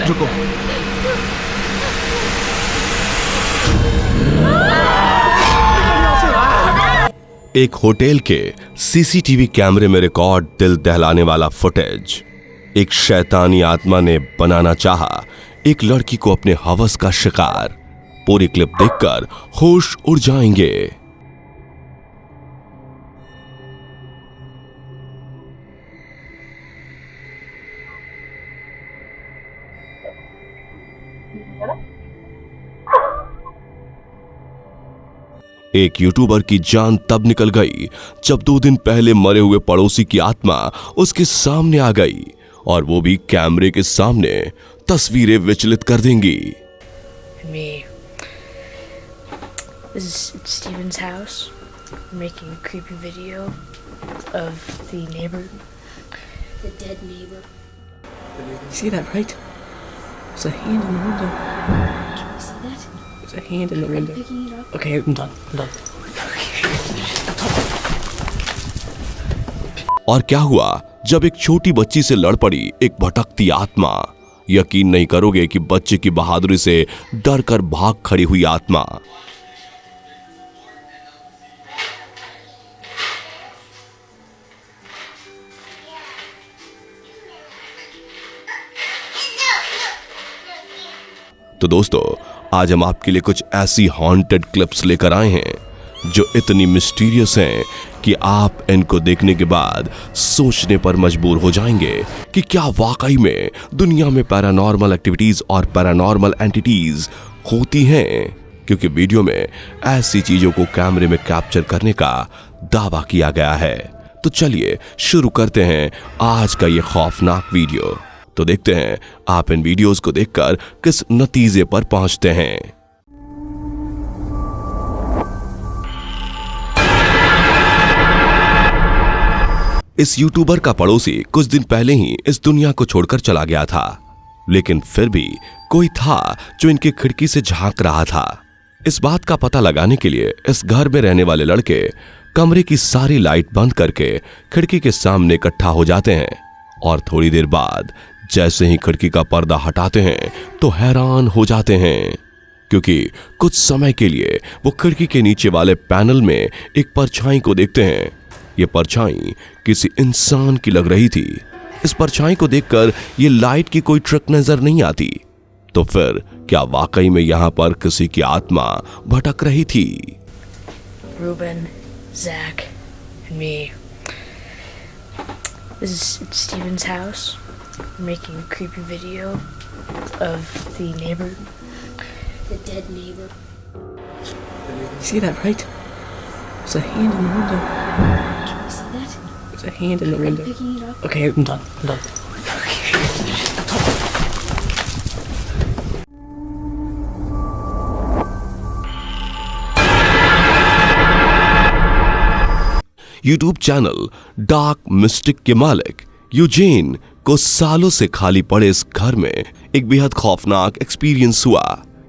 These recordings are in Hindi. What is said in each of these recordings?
रुको। एक होटल के सीसीटीवी कैमरे में रिकॉर्ड दिल दहलाने वाला फुटेज। एक शैतानी आत्मा ने बनाना चाहा एक लड़की को अपने हवस का शिकार। पूरी क्लिप देखकर होश उड़ जाएंगे। एक यूट्यूबर की जान तब निकल गई जब 2 दिन पहले मरे हुए पड़ोसी की आत्मा उसके सामने आ गई, और वो भी कैमरे के सामने तस्वीरें विचलित कर देंगी। Me. This is Steven's house. I'm making a creepy video of the neighbor. The dead neighbor. See that, right? There's a hand in the window. Can you see that? There's a hand in the Are you window. picking it up? Okay, I'm done. और क्या हुआ जब एक छोटी बच्ची से लड़ पड़ी एक भटकती आत्मा। यकीन नहीं करोगे कि बच्चे की बहादुरी से डर कर भाग खड़ी हुई आत्मा। तो दोस्तों, आज हम आपके लिए कुछ ऐसी हॉन्टेड क्लिप्स लेकर आए हैं जो इतनी मिस्टीरियस हैं कि आप इनको देखने के बाद सोचने पर मजबूर हो जाएंगे कि क्या वाकई में दुनिया में पैरानॉर्मल एक्टिविटीज और पैरानॉर्मल एंटिटीज होती हैं, क्योंकि वीडियो में ऐसी चीजों को कैमरे में कैप्चर करने का दावा किया गया है। तो चलिए शुरू करते हैं आज का ये खौफनाक वीडियो। तो देखते हैं आप इन वीडियोस को देखकर किस नतीजे पर पहुंचते हैं। इस यूट्यूबर का पड़ोसी कुछ दिन पहले ही इस दुनिया को छोड़कर चला गया था, लेकिन फिर भी कोई था जो इनकी खिड़की से झांक रहा था। इस बात का पता लगाने के लिए इस घर में रहने वाले लड़के कमरे की सारी लाइट बंद करके खिड़की के सामने इकट्ठा हो जाते हैं, और थोड़ी देर बाद जैसे ही खिड़की का पर्दा हटाते हैं तो हैरान हो जाते हैं, क्योंकि कुछ समय के लिए वो खिड़की के नीचे वाले पैनल में एक परछाई को देखते हैं। ये परछाई किसी इंसान की लग रही थी। इस परछाई को देखकर ये लाइट की कोई ट्रिक नजर नहीं आती। तो फिर क्या वाकई में यहां पर किसी की आत्मा भटक रही थी? Ruben, Zach, and me. This is Steven's house. I'm making a creepy video of the neighbor. The dead neighbor. See that, right? There's a hand in the window. Can you see that? There's a hand in the Are you window. picking it up? Okay, I'm done. YouTube channel dark mistake के मालिक यूजेन को सालों से खाली पड़े इस घर में एक बेहद खौफनाक एक्सपीरियंस हुआ।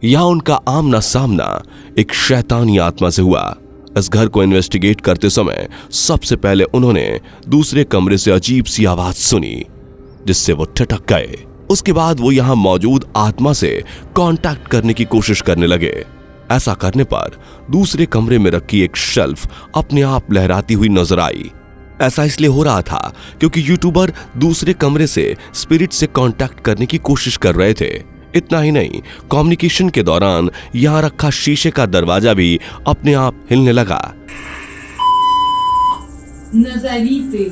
यहां उनका आमना सामना एक शैतानी आत्मा से हुआ। इस घर को इन्वेस्टिगेट करते समय सबसे पहले उन्होंने दूसरे कमरे से अजीब सी आवाज सुनी, जिससे वो ठिठक गए। उसके बाद वो यहां मौजूद आत्मा से कांटेक्ट करने की कोशिश करने लगे। ऐसा करने पर दूसरे कमरे में रखी एक शेल्फ अपने आप लहराती हुई नजर आई। ऐसा इसलिए हो रहा था क्योंकि यूट्यूबर दूसरे कमरे से स्पिरिट से कांटेक्ट करने की कोशिश कर रहे थे। इतना ही नहीं, कम्युनिकेशन के दौरान यहां रखा शीशे का दरवाजा भी अपने आप हिलने लगा। Назови ты.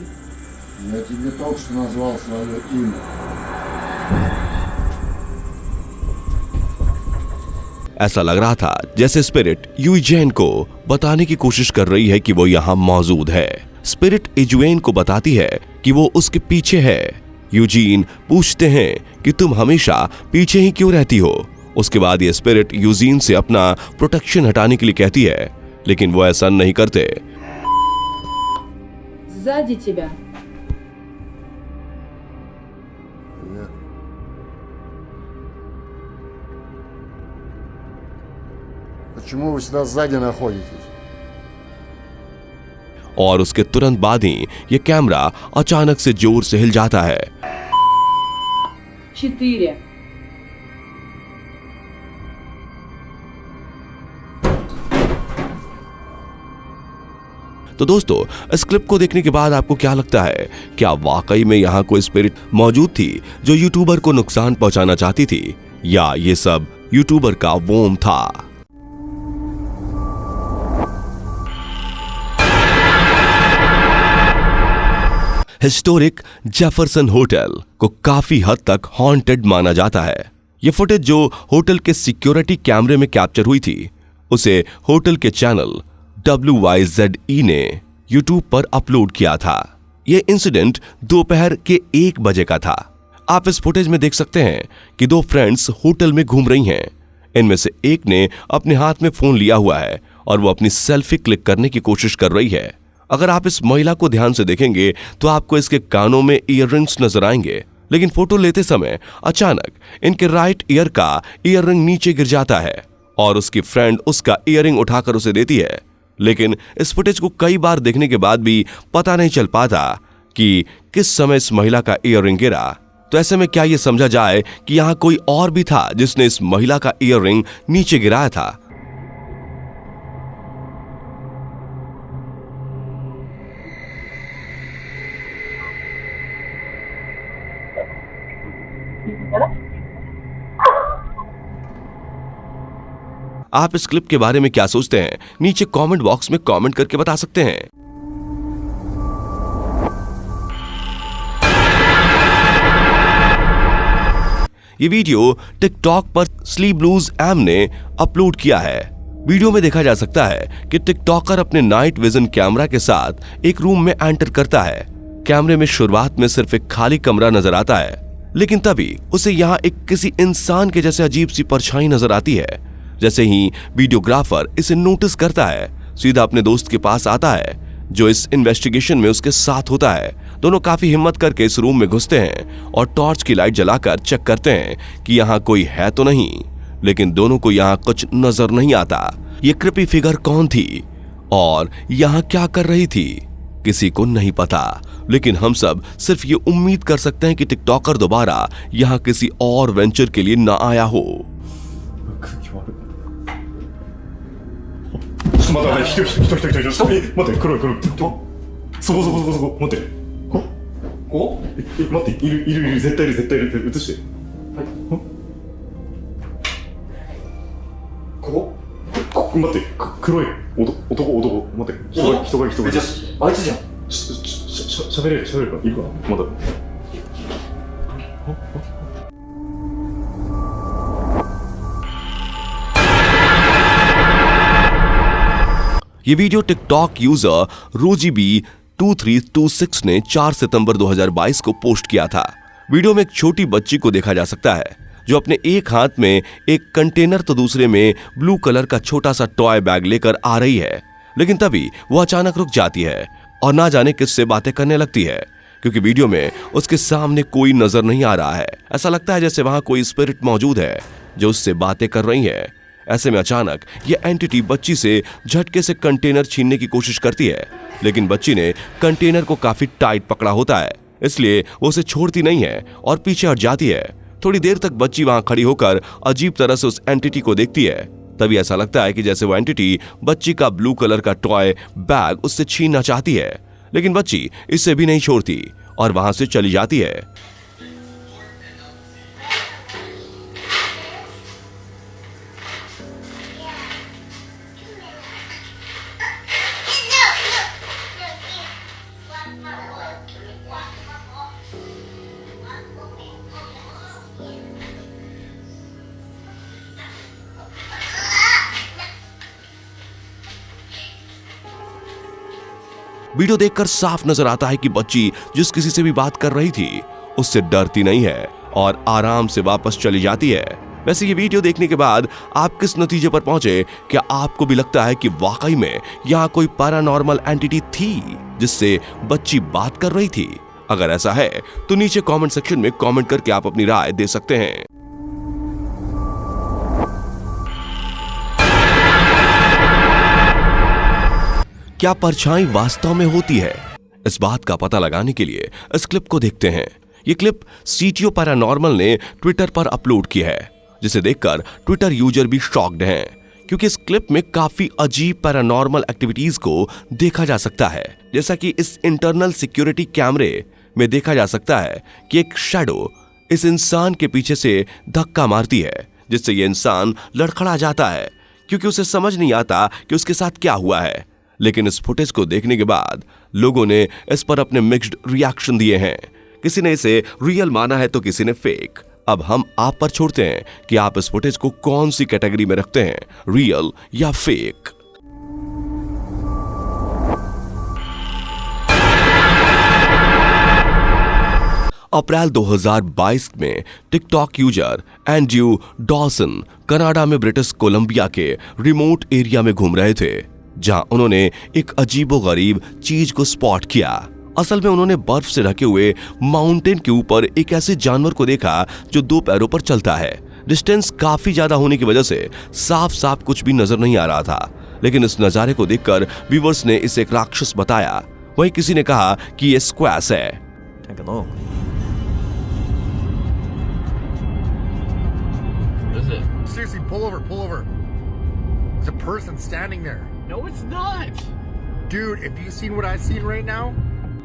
Я тебе только что назвал свое имя. ऐसा लग रहा था जैसे स्पिरिट यूजेन को बताने की कोशिश कर रही है कि वो यहाँ मौजूद है। स्पिरिट यूजेन को बताती है कि वो उसके पीछे है। यूजीन पूछते हैं कि तुम हमेशा पीछे ही क्यों रहती हो। उसके बाद ये स्पिरिट यूजीन से अपना प्रोटेक्शन हटाने के लिए कहती है, लेकिन वो ऐसा नहीं करते। Сзади тебя. Почему вы всегда сзади находитесь? और उसके तुरंत बाद ही ये कैमरा अचानक से जोर से हिल जाता है। 4. तो दोस्तों, इस क्लिप को देखने के बाद आपको क्या लगता है? क्या वाकई में यहाँ कोई स्पिरिट मौजूद थी जो यूट्यूबर को नुकसान पहुंचाना चाहती थी, या ये सब यूट्यूबर का वोम था? हिस्टोरिक जेफरसन होटल को काफी हद तक हॉन्टेड माना जाता है। यह फुटेज जो होटल के सिक्योरिटी कैमरे में कैप्चर हुई थी, उसे होटल के चैनल WYZE ने यूट्यूब पर अपलोड किया था। यह इंसिडेंट दोपहर के 1 बजे का था। आप इस फुटेज में देख सकते हैं कि 2 फ्रेंड्स होटल में घूम रही हैं। इनमें से एक ने अपने हाथ में फोन लिया हुआ है और वो अपनी सेल्फी क्लिक करने की कोशिश कर रही है। अगर आप इस महिला को ध्यान से देखेंगे तो आपको इसके कानों में ईयररिंग्स नजर आएंगे, लेकिन फोटो लेते समय अचानक इनके राइट ईयर का ईयररिंग नीचे गिर जाता है और उसकी फ्रेंड उसका ईयररिंग उठाकर उसे देती है। लेकिन इस फुटेज को कई बार देखने के बाद भी पता नहीं चल पाता कि किस समय इस महिला का ईयररिंग गिरा। तो ऐसे में क्या यह समझा जाए कि यहां कोई और भी था जिसने इस महिला का ईयररिंग नीचे गिराया था? आप इस क्लिप के बारे में क्या सोचते हैं? नीचे कमेंट बॉक्स में कमेंट करके बता सकते हैं। ये वीडियो टिकटॉक पर स्लीप ब्लूज एम ने अपलोड किया है। वीडियो में देखा जा सकता है कि टिकटॉकर अपने नाइट विजन कैमरा के साथ एक रूम में एंटर करता है। कैमरे में शुरुआत में सिर्फ एक खाली कमरा नजर आता है, लेकिन तभी उसे यहाँ एक किसी इंसान के जैसे अजीब सी परछाई नजर आती है। जैसे ही वीडियोग्राफर इसे नोटिस करता है, सीधा अपने दोस्त के पास आता है जो इस इन्वेस्टिगेशन में उसके साथ होता है। दोनों काफी हिम्मत करके इस रूम में घुसते हैं और टॉर्च की लाइट जलाकर चेक करते हैं कि यहाँ कोई है तो नहीं, लेकिन दोनों को यहाँ कुछ नजर नहीं आता। ये क्रिपी फिगर कौन थी और यहाँ क्या कर रही थी, किसी को नहीं पता। लेकिन हम सब सिर्फ ये उम्मीद कर सकते हैं कि टिकटॉकर दोबारा यहाँ किसी और वेंचर के लिए ना आया हो। まだね、人待って、黒いそこ待って、待って、いる絶対いる映して、はい、ここ待って、黒い男待って、人があいつじゃん。しゃべれるかいるかな、まだ。ये वीडियो टिकटॉक यूजर RojiB2326 ने 4 सितंबर 2022 को पोस्ट किया था। वीडियो में एक छोटी बच्ची को देखा जा सकता है जो अपने एक हाथ में एक कंटेनर तो दूसरे में ब्लू कलर का छोटा सा टॉय बैग लेकर आ रही है। लेकिन तभी वो अचानक रुक जाती है और ना जाने किससे बातें करने लगती है, क्योंकि वीडियो में उसके सामने कोई नजर नहीं आ रहा है। ऐसा लगता है जैसे वहां कोई स्पिरिट मौजूद है जो उससे बातें कर रही है। ऐसे में अचानक ये एंटिटी बच्ची से झटके से कंटेनर छीनने की कोशिश करती है, लेकिन बच्ची ने कंटेनर को काफी टाइट पकड़ा होता है, इसलिए वो उसे छोड़ती नहीं है और पीछे हट जाती है। थोड़ी देर तक बच्ची वहां खड़ी होकर अजीब तरह से उस एंटिटी को देखती है। तभी ऐसा लगता है कि जैसे वो एंटिटी बच्ची का ब्लू कलर का टॉय बैग उससे छीनना चाहती है, लेकिन बच्ची इससे भी नहीं छोड़ती और वहां से चली जाती है। वीडियो देखकर साफ नजर आता है कि बच्ची जिस किसी से भी बात कर रही थी उससे डरती नहीं है और आराम से वापस चली जाती है। वैसे ये वीडियो देखने के बाद आप किस नतीजे पर पहुंचे? क्या आपको भी लगता है कि वाकई में यहाँ कोई पैरानॉर्मल एंटिटी थी जिससे बच्ची बात कर रही थी? अगर ऐसा है तो नीचे कमेंट सेक्शन में कमेंट करके आप अपनी राय दे सकते हैं। क्या परछाई वास्तव में होती है? इस बात का पता लगाने के लिए इस क्लिप को देखते हैं। ये क्लिप CTO पैरानॉर्मल ने ट्विटर पर अपलोड की है, जिसे देखकर ट्विटर यूजर भी शॉक्ड हैं। क्योंकि इस क्लिप में काफी अजीब पैरानॉर्मल एक्टिविटीज को देखा जा सकता है। जैसा कि इस इंटरनल सिक्योरिटी कैमरे में देखा जा सकता है कि एक शैडो इस इंसान के पीछे से धक्का मारती है, जिससे ये इंसान लड़खड़ा जाता है क्योंकि उसे समझ नहीं आता कि उसके साथ क्या हुआ है। लेकिन इस फुटेज को देखने के बाद लोगों ने इस पर अपने मिक्स्ड रिएक्शन दिए हैं। किसी ने इसे रियल माना है तो किसी ने फेक। अब हम आप पर छोड़ते हैं कि आप इस फुटेज को कौन सी कैटेगरी में रखते हैं, रियल या फेक। अप्रैल 2022 में TikTok user Andrew Dawson Canada में ब्रिटिश कोलंबिया के रिमोट एरिया में घूम रहे थे, जहां उन्होंने एक अजीबोगरीब चीज को स्पॉट किया। असल में उन्होंने बर्फ से ढके हुए माउंटेन के ऊपर एक ऐसे जानवर को देखा जो 2 पैरों पर चलता है। डिस्टेंस काफी ज्यादा होने की वजह से साफ साफ कुछ भी नजर नहीं आ रहा था, लेकिन इस नजारे को देखकर व्यूअर्स ने इसे एक राक्षस बताया। वहीं किसी ने कहा कि ये स्क्वैश है। Seriously, pull over, pull over. There's a person standing there. No, it's not. Dude, if you've seen what I've seen right now.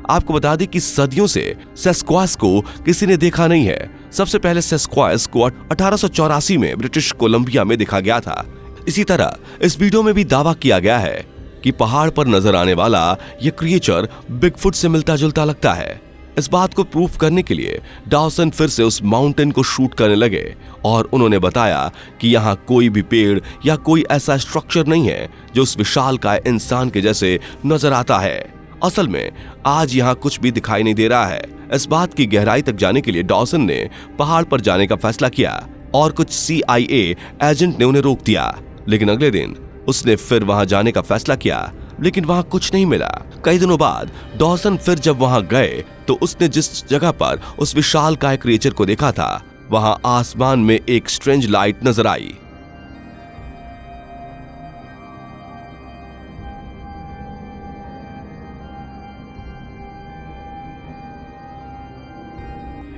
आपको बता दें कि सदियों से सेस्क्वास को किसी ने देखा नहीं है। सबसे पहले सेस्क्वास को 1884 में ब्रिटिश कोलंबिया में देखा गया था। इसी तरह इस वीडियो में भी दावा किया गया है कि पहाड़ पर नजर आने वाला यह क्रिएचर बिगफुट से मिलता जुलता लगता है। इस बात को प्रूफ करने के लिए डॉसन फिर से उस माउंटेन को शूट करने लगे और उन्होंने बताया कि यहाँ कोई भी पेड़ या कोई ऐसा स्ट्रक्चर नहीं है जो उस विशालकाय इंसान के जैसे नजर आता है। असल में आज यहाँ कुछ भी दिखाई नहीं दे रहा है। इस बात की गहराई तक जाने के लिए डॉसन ने पहाड़ पर जाने का फैसला किया और कुछ CIA एजेंट ने उन्हें रोक दिया, लेकिन अगले दिन उसने फिर वहां जाने का फैसला किया, लेकिन वहां कुछ नहीं मिला। कई दिनों बाद डॉसन फिर जब वहां गए तो उसने जिस जगह पर उस विशालकाय क्रिएचर को देखा था वहां आसमान में एक स्ट्रेंज लाइट नजर आई।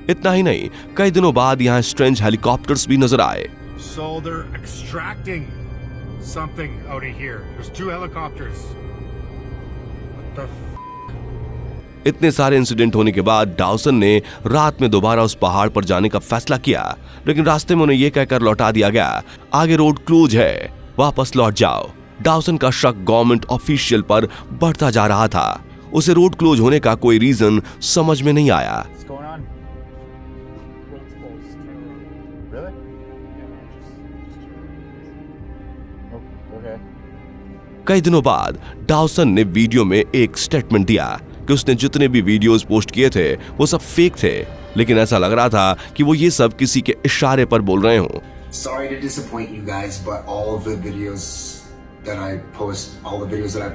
इतना ही नहीं, कई दिनों बाद यहां स्ट्रेंज हेलीकॉप्टर्स भी नजर आए। So they're extracting something out of here. There's 2 helicopters. What the इतने सारे इंसिडेंट होने के बाद डॉसन ने रात में दोबारा उस पहाड़ पर जाने का फैसला किया, लेकिन रास्ते में उन्हें यह कहकर लौटा दिया गया, आगे रोड क्लोज है, वापस लौट जाओ। डॉसन का शक गवर्नमेंट ऑफिशियल पर बढ़ता जा रहा था। उसे रोड क्लोज होने का कोई रीजन समझ में नहीं आया। कई दिनों बाद डॉसन ने वीडियो में एक स्टेटमेंट दिया कि उसने जितने भी वीडियोस पोस्ट किए थे वो सब फेक थे, लेकिन ऐसा लग रहा था कि वो ये सब किसी के इशारे पर बोल रहे हों। Sorry to disappoint you guys, but all of the videos that I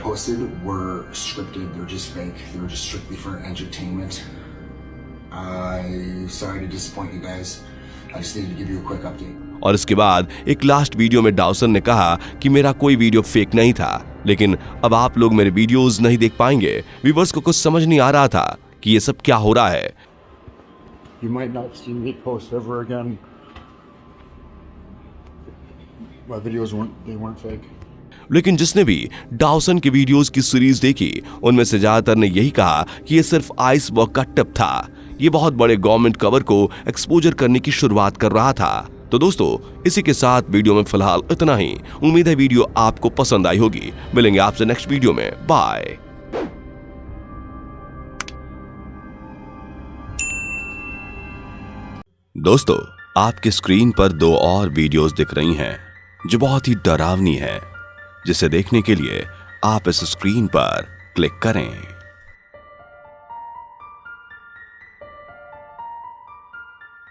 posted were scripted. They're just fake. They were just strictly for entertainment. I'm sorry to disappoint you guys. I just needed to give you a quick update. और इसके बाद एक लास्ट वीडियो में डॉसन ने कहा कि मेरा कोई वीडियो फेक नहीं था, लेकिन अब आप लोग मेरे वीडियोस नहीं देख पाएंगे। व्यूअर्स को कुछ समझ नहीं आ रहा था कि ये सब क्या हो रहा है। You might not see me post ever again. My videos weren't fake. लेकिन जिसने भी डॉसन की वीडियोस की सीरीज देखी उनमें से ज्यादातर ने यही कहा कि ये सिर्फ आइसबर्ग का टिप था। ये बहुत बड़े गवर्नमेंट कवर को एक्सपोजर करने की शुरुआत कर रहा था। तो दोस्तों, इसी के साथ वीडियो में फिलहाल इतना ही। उम्मीद है वीडियो आपको पसंद आई होगी। मिलेंगे आपसे नेक्स्ट वीडियो में। बाय। दोस्तों, आपके स्क्रीन पर 2 और वीडियोस दिख रही हैं जो बहुत ही डरावनी है, जिसे देखने के लिए आप इस स्क्रीन पर क्लिक करें।